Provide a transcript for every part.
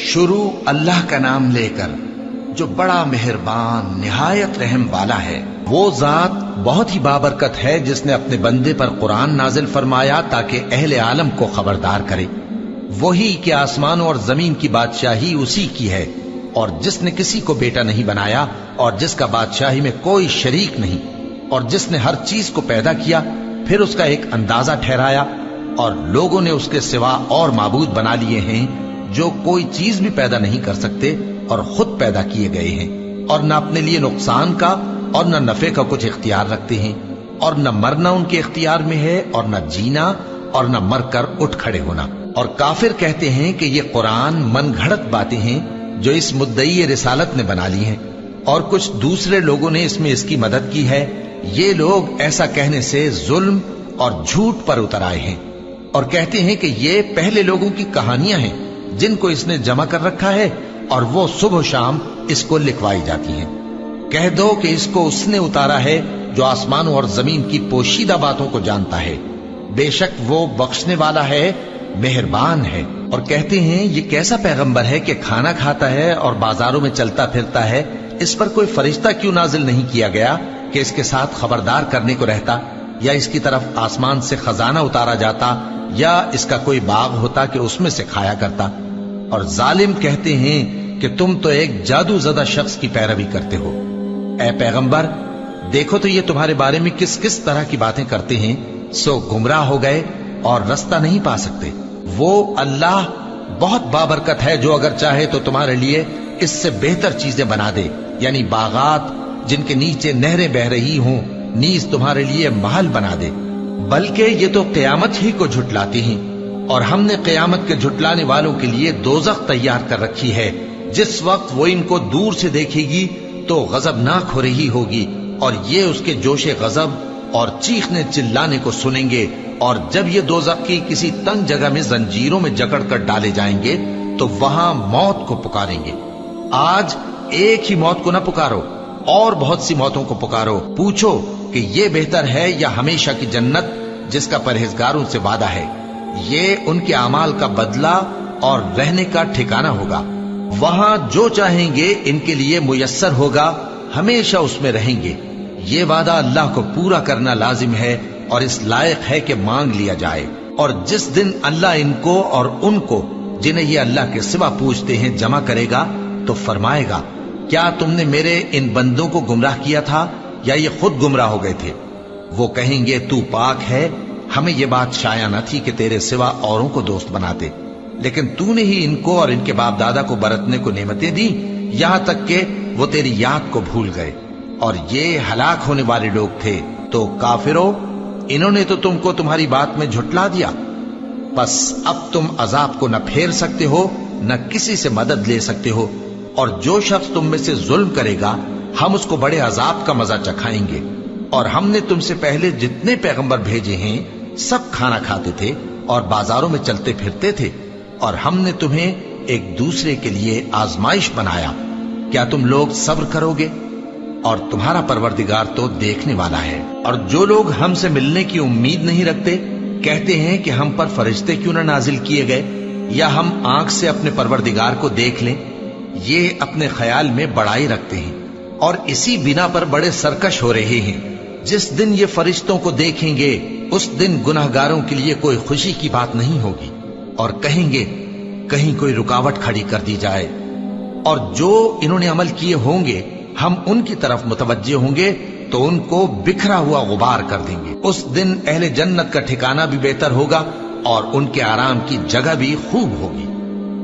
شروع اللہ کا نام لے کر جو بڑا مہربان نہایت رحم والا ہے۔ وہ ذات بہت ہی بابرکت ہے جس نے اپنے بندے پر قرآن نازل فرمایا تاکہ اہل عالم کو خبردار کرے۔ وہی کہ آسمانوں اور زمین کی بادشاہی اسی کی ہے، اور جس نے کسی کو بیٹا نہیں بنایا اور جس کا بادشاہی میں کوئی شریک نہیں، اور جس نے ہر چیز کو پیدا کیا پھر اس کا ایک اندازہ ٹھہرایا، اور لوگوں نے اس کے سوا اور معبود بنا لیے ہیں جو کوئی چیز بھی پیدا نہیں کر سکتے اور خود پیدا کیے گئے ہیں، اور نہ اپنے لیے نقصان کا اور نہ نفع کا کچھ اختیار رکھتے ہیں، اور نہ مرنا ان کے اختیار میں ہے اور نہ جینا اور نہ مر کر اٹھ کھڑے ہونا۔ اور کافر کہتے ہیں کہ یہ قرآن من گھڑت باتیں ہیں جو اس مدعی رسالت نے بنا لی ہیں، اور کچھ دوسرے لوگوں نے اس میں اس کی مدد کی ہے۔ یہ لوگ ایسا کہنے سے ظلم اور جھوٹ پر اتر آئے ہیں، اور کہتے ہیں کہ یہ پہلے لوگوں کی کہانیاں ہیں جن کو اس نے جمع کر رکھا ہے، اور وہ صبح و شام اس کو لکھوائی جاتی ہیں۔ کہہ دو کہ اس کو اس نے اتارا ہے جو آسمانوں اور زمین کی پوشیدہ باتوں کو جانتا ہے، بے شک وہ بخشنے والا ہے، مہربان ہے۔ اور کہتے ہیں یہ کیسا پیغمبر ہے کہ کھانا کھاتا ہے اور بازاروں میں چلتا پھرتا ہے، اس پر کوئی فرشتہ کیوں نازل نہیں کیا گیا کہ اس کے ساتھ خبردار کرنے کو رہتا، یا اس کی طرف آسمان سے خزانہ اتارا جاتا، یا اس کا کوئی باغ ہوتا کہ اس میں سے کھایا کرتا۔ اور ظالم کہتے ہیں کہ تم تو ایک جادو زدہ شخص کی پیروی کرتے ہو۔ اے پیغمبر، دیکھو تو یہ تمہارے بارے میں کس کس طرح کی باتیں کرتے ہیں، سو گمراہ ہو گئے اور رستہ نہیں پا سکتے۔ وہ اللہ بہت بابرکت ہے جو اگر چاہے تو تمہارے لیے اس سے بہتر چیزیں بنا دے، یعنی باغات جن کے نیچے نہریں بہ رہی ہوں، نیز تمہارے لیے محل بنا دے۔ بلکہ یہ تو قیامت ہی کو جھٹلاتے ہیں، اور ہم نے قیامت کے جھٹلانے والوں کے لیے دوزخ تیار کر رکھی ہے، جس وقت وہ ان کو دور سے دیکھے گی تو غضبناک ہو رہی ہوگی، اور یہ اس کے جوش غضب اور چیخنے چلانے کو سنیں گے۔ اور جب یہ دوزخ کی کسی تنگ جگہ میں زنجیروں میں جکڑ کر ڈالے جائیں گے تو وہاں موت کو پکاریں گے۔ آج ایک ہی موت کو نہ پکارو، اور بہت سی موتوں کو پکارو، پوچھو کہ یہ بہتر ہے یا ہمیشہ کی جنت جس کا پرہیزگاروں سے وعدہ ہے۔ یہ ان کے اعمال کا بدلہ اور رہنے کا ٹھکانہ ہوگا، وہاں جو چاہیں گے ان کے لیے میسر ہوگا، ہمیشہ اس میں رہیں گے۔ یہ وعدہ اللہ کو پورا کرنا لازم ہے اور اس لائق ہے کہ مانگ لیا جائے۔ اور جس دن اللہ ان کو اور ان کو جنہیں یہ اللہ کے سوا پوچھتے ہیں جمع کرے گا تو فرمائے گا، کیا تم نے میرے ان بندوں کو گمراہ کیا تھا یا یہ خود گمراہ ہو گئے تھے؟ وہ کہیں گے تو پاک ہے، ہمیں یہ بات شایع نہ تھی کہ تیرے سوا اوروں کو دوست بناتے، لیکن تو نے ہی ان کو اور ان کے باپ دادا کو برتنے کو نعمتیں دی، یہاں تک کہ وہ تیری یاد کو بھول گئے، اور یہ ہلاک ہونے والے لوگ تھے۔ تو کافرو، انہوں نے تو تم کو تمہاری بات میں جھٹلا دیا، بس اب تم عذاب کو نہ پھیر سکتے ہو نہ کسی سے مدد لے سکتے ہو، اور جو شخص تم میں سے ظلم کرے گا ہم اس کو بڑے عذاب کا مزہ چکھائیں گے۔ اور ہم نے تم سے پہلے جتنے پیغمبر بھیجے ہیں سب کھانا کھاتے تھے اور بازاروں میں چلتے پھرتے تھے، اور ہم نے تمہیں ایک دوسرے کے لیے آزمائش بنایا، کیا تم لوگ صبر کرو گے؟ اور تمہارا پروردگار تو دیکھنے والا ہے۔ اور جو لوگ ہم سے ملنے کی امید نہیں رکھتے کہتے ہیں کہ ہم پر فرشتے کیوں نہ نازل کیے گئے، یا ہم آنکھ سے اپنے پروردگار کو دیکھ لیں۔ یہ اپنے خیال میں بڑائی رکھتے ہیں اور اسی بنا پر بڑے سرکش ہو رہے ہیں۔ جس دن یہ فرشتوں کو دیکھیں گے اس دن گناہگاروں کے لیے کوئی خوشی کی بات نہیں ہوگی، اور کہیں گے کہیں کوئی رکاوٹ کھڑی کر دی جائے۔ اور جو انہوں نے عمل کیے ہوں گے ہم ان کی طرف متوجہ ہوں گے تو ان کو بکھرا ہوا غبار کر دیں گے۔ اس دن اہل جنت کا ٹھکانہ بھی بہتر ہوگا اور ان کے آرام کی جگہ بھی خوب ہوگی۔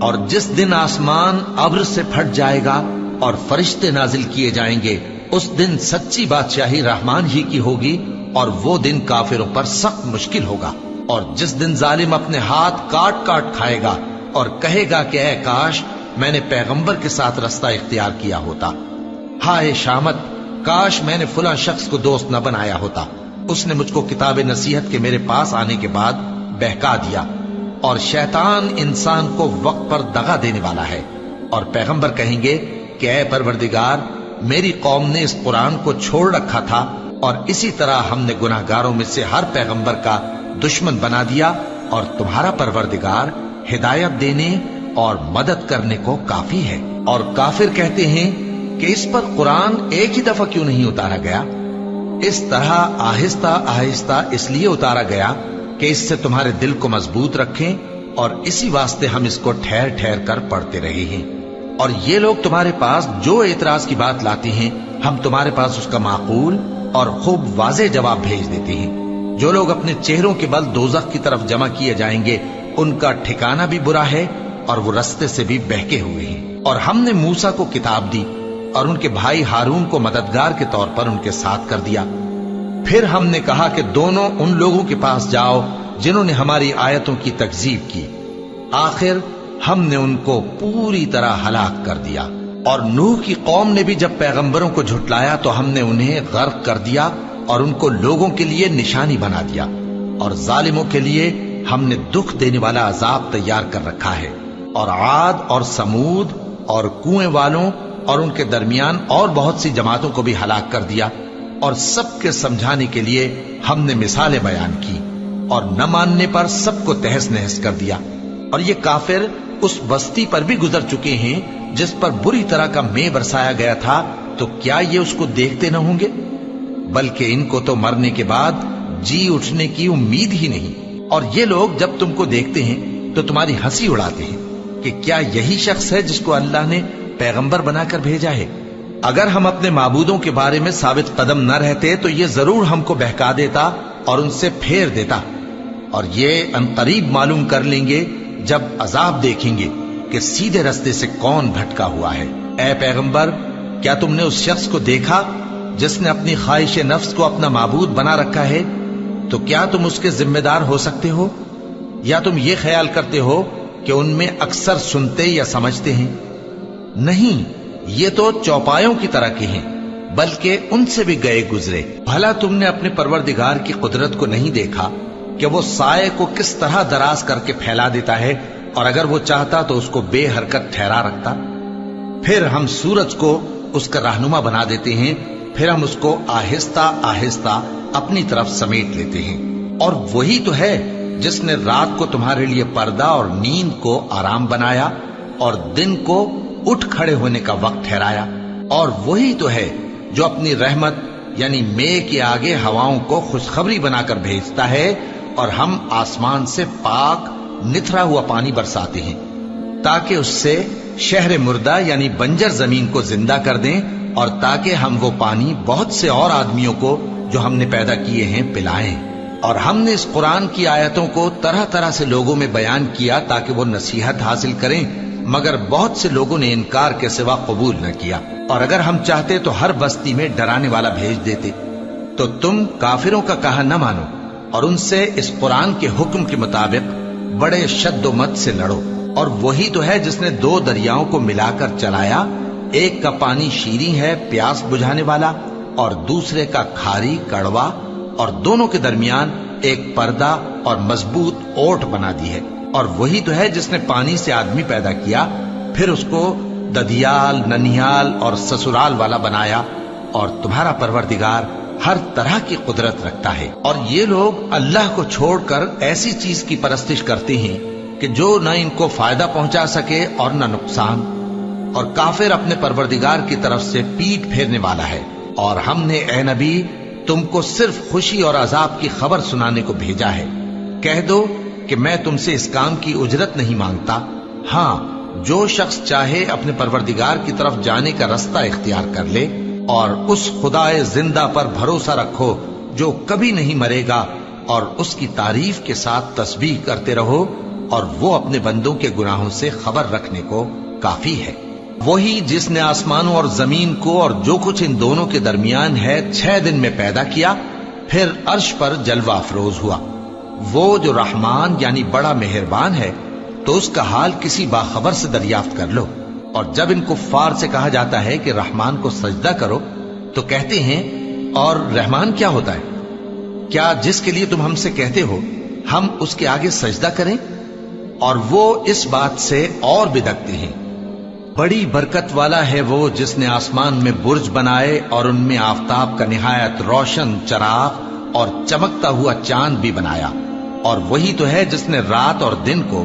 اور جس دن آسمان ابر سے پھٹ جائے گا اور فرشتے نازل کیے جائیں گے، اس دن سچی بادشاہی رحمان ہی کی ہوگی، اور وہ دن کافروں پر سخت مشکل ہوگا۔ اور جس دن ظالم اپنے ہاتھ کاٹ کاٹ کھائے گا اور کہے گا کہ اے کاش میں نے پیغمبر کے ساتھ رستہ اختیار کیا ہوتا، ہائے شامت، کاش میں نے فلاں شخص کو دوست نہ بنایا ہوتا، اس نے مجھ کو کتاب نصیحت کے میرے پاس آنے کے بعد بہکا دیا۔ اور شیطان انسان کو وقت پر دغا دینے والا ہے، اور پیغمبر کہیں گے کہ اے پروردگار، میری قوم نے اس قرآن کو چھوڑ رکھا تھا، اور اسی طرح ہم نے گناہگاروں میں سے ہر پیغمبر کا دشمن بنا دیا، اور تمہارا پروردگار ہدایت دینے اور مدد کرنے کو کافی ہے۔ اور کافر کہتے ہیں کہ اس پر قرآن ایک ہی دفعہ کیوں نہیں اتارا گیا؟ اس طرح آہستہ آہستہ اس لیے اتارا گیا کہ اس سے تمہارے دل کو مضبوط رکھیں، اور اسی واسطے ہم اس کو ٹھہر ٹھہر کر پڑھتے رہے ہیں۔ اور یہ لوگ تمہارے پاس جو اعتراض کی بات لاتے ہیں، ہم تمہارے پاس اس کا معقول اور خوب واضح جواب بھیج دیتے ہیں۔ جو لوگ اپنے چہروں کے بل دوزخ کی طرف جمع کیے جائیں گے، ان کا ٹھکانہ بھی برا ہے اور وہ رستے سے بھی بہکے ہوئے ہیں۔ اور ہم نے موسیٰ کو کتاب دی اور ان کے بھائی ہارون کو مددگار کے طور پر ان کے ساتھ کر دیا۔ پھر ہم نے کہا کہ دونوں ان لوگوں کے پاس جاؤ جنہوں نے ہماری آیتوں کی تکذیب کی۔ آخر ہم نے ان کو پوری طرح ہلاک کر دیا۔ اور نوح کی قوم نے بھی جب پیغمبروں کو جھٹلایا تو ہم نے انہیں غرق کر دیا اور ان کو لوگوں کے لیے نشانی بنا دیا، اور ظالموں کے لیے ہم نے دکھ دینے والا عذاب تیار کر رکھا ہے۔ اور عاد اور سمود اور کنویں والوں اور ان کے درمیان اور بہت سی جماعتوں کو بھی ہلاک کر دیا، اور سب کے سمجھانے کے لیے ہم نے مثالیں بیان کی، اور نہ ماننے پر سب کو تہس نہس کر دیا۔ اور یہ کافر اس بستی پر بھی گزر چکے ہیں جس پر بری طرح کا مے برسایا گیا تھا، تو کیا یہ اس کو دیکھتے نہ ہوں گے؟ بلکہ ان کو تو مرنے کے بعد جی اٹھنے کی امید ہی نہیں۔ اور یہ لوگ جب تم کو دیکھتے ہیں تو تمہاری ہنسی اڑاتے ہیں کہ کیا یہی شخص ہے جس کو اللہ نے پیغمبر بنا کر بھیجا ہے؟ اگر ہم اپنے معبودوں کے بارے میں ثابت قدم نہ رہتے تو یہ ضرور ہم کو بہکا دیتا اور ان سے پھیر دیتا، اور یہ انقریب معلوم کر لیں گے جب عذاب دیکھیں گے کہ سیدھے رستے سے کون بھٹکا ہوا ہے۔ اے پیغمبر، کیا تم نے اس شخص کو دیکھا جس نے اپنی خواہش نفس کو اپنا معبود بنا رکھا ہے؟ تو کیا تم اس کے ذمہ دار ہو سکتے ہو؟ یا تم یہ خیال کرتے ہو کہ ان میں اکثر سنتے یا سمجھتے ہیں؟ نہیں، یہ تو چوپایوں کی طرح کے ہیں، بلکہ ان سے بھی گئے گزرے۔ بھلا تم نے اپنے پروردگار کی قدرت کو نہیں دیکھا کہ وہ سائے کو کس طرح دراز کر کے پھیلا دیتا ہے، اور اگر وہ چاہتا تو اس کو بے حرکت ٹھہرا رکھتا؟ پھر ہم سورج کو اس کا رہنما بنا دیتے ہیں، پھر ہم اس کو آہستہ آہستہ اپنی طرف سمیٹ لیتے ہیں۔ اور وہی تو ہے جس نے رات کو تمہارے لیے پردہ اور نیند کو آرام بنایا، اور دن کو اٹھ کھڑے ہونے کا وقت ٹھہرایا۔ اور وہی تو ہے جو اپنی رحمت یعنی مے کے آگے ہواؤں کو خوشخبری بنا کر بھیجتا ہے، اور ہم آسمان سے پاک نتھرا ہوا پانی برساتے ہیں تاکہ اس سے شہر مردہ یعنی بنجر زمین کو زندہ کر دیں، اور تاکہ ہم وہ پانی بہت سے اور آدمیوں کو جو ہم نے پیدا کیے ہیں پلائیں۔ اور ہم نے اس قرآن کی آیتوں کو طرح طرح سے لوگوں میں بیان کیا تاکہ وہ نصیحت حاصل کریں، مگر بہت سے لوگوں نے انکار کے سوا قبول نہ کیا۔ اور اگر ہم چاہتے تو ہر بستی میں ڈرانے والا بھیج دیتے۔ تو تم کافروں کا کہا نہ مانو اور ان سے اس قرآن کے حکم کے مطابق بڑے شد و مت سے لڑو۔ اور وہی تو ہے جس نے دو دریاؤں کو ملا کر چلایا، ایک کا پانی شیریں ہے پیاس بجھانے والا، اور دوسرے کا کھاری کڑوا، اور دونوں کے درمیان ایک پردہ اور مضبوط اوٹ بنا دی ہے۔ اور وہی تو ہے جس نے پانی سے آدمی پیدا کیا، پھر اس کو ددیال، ننیال اور سسرال والا بنایا، اور تمہارا پروردگار ہر طرح کی قدرت رکھتا ہے۔ اور یہ لوگ اللہ کو چھوڑ کر ایسی چیز کی پرستش کرتے ہیں کہ جو نہ ان کو فائدہ پہنچا سکے اور نہ نقصان، اور کافر اپنے پروردگار کی طرف سے پیٹ پھیرنے والا ہے۔ اور ہم نے اے نبی تم کو صرف خوشی اور عذاب کی خبر سنانے کو بھیجا ہے۔ کہہ دو کہ میں تم سے اس کام کی اجرت نہیں مانگتا، ہاں جو شخص چاہے اپنے پروردگار کی طرف جانے کا رستہ اختیار کر لے، اور اس خدائے زندہ پر بھروسہ رکھو جو کبھی نہیں مرے گا، اور اس کی تعریف کے ساتھ تسبیح کرتے رہو، اور وہ اپنے بندوں کے گناہوں سے خبر رکھنے کو کافی ہے۔ وہی جس نے آسمانوں اور زمین کو اور جو کچھ ان دونوں کے درمیان ہے 6 دن میں پیدا کیا، پھر عرش پر جلوہ افروز ہوا۔ وہ جو رحمان یعنی بڑا مہربان ہے، تو اس کا حال کسی باخبر سے دریافت کر لو۔ اور جب ان کفار سے کہا جاتا ہے کہ رحمان کو سجدہ کرو، تو کہتے ہیں اور رحمان کیا ہوتا ہے؟ کیا جس کے لیے تم ہم سے کہتے ہو ہم اس کے آگے سجدہ کریں؟ اور وہ اس بات سے اور بدکتے ہیں۔ بڑی برکت والا ہے وہ جس نے آسمان میں برج بنائے اور ان میں آفتاب کا نہایت روشن چراغ اور چمکتا ہوا چاند بھی بنایا۔ اور وہی تو ہے جس نے رات اور دن کو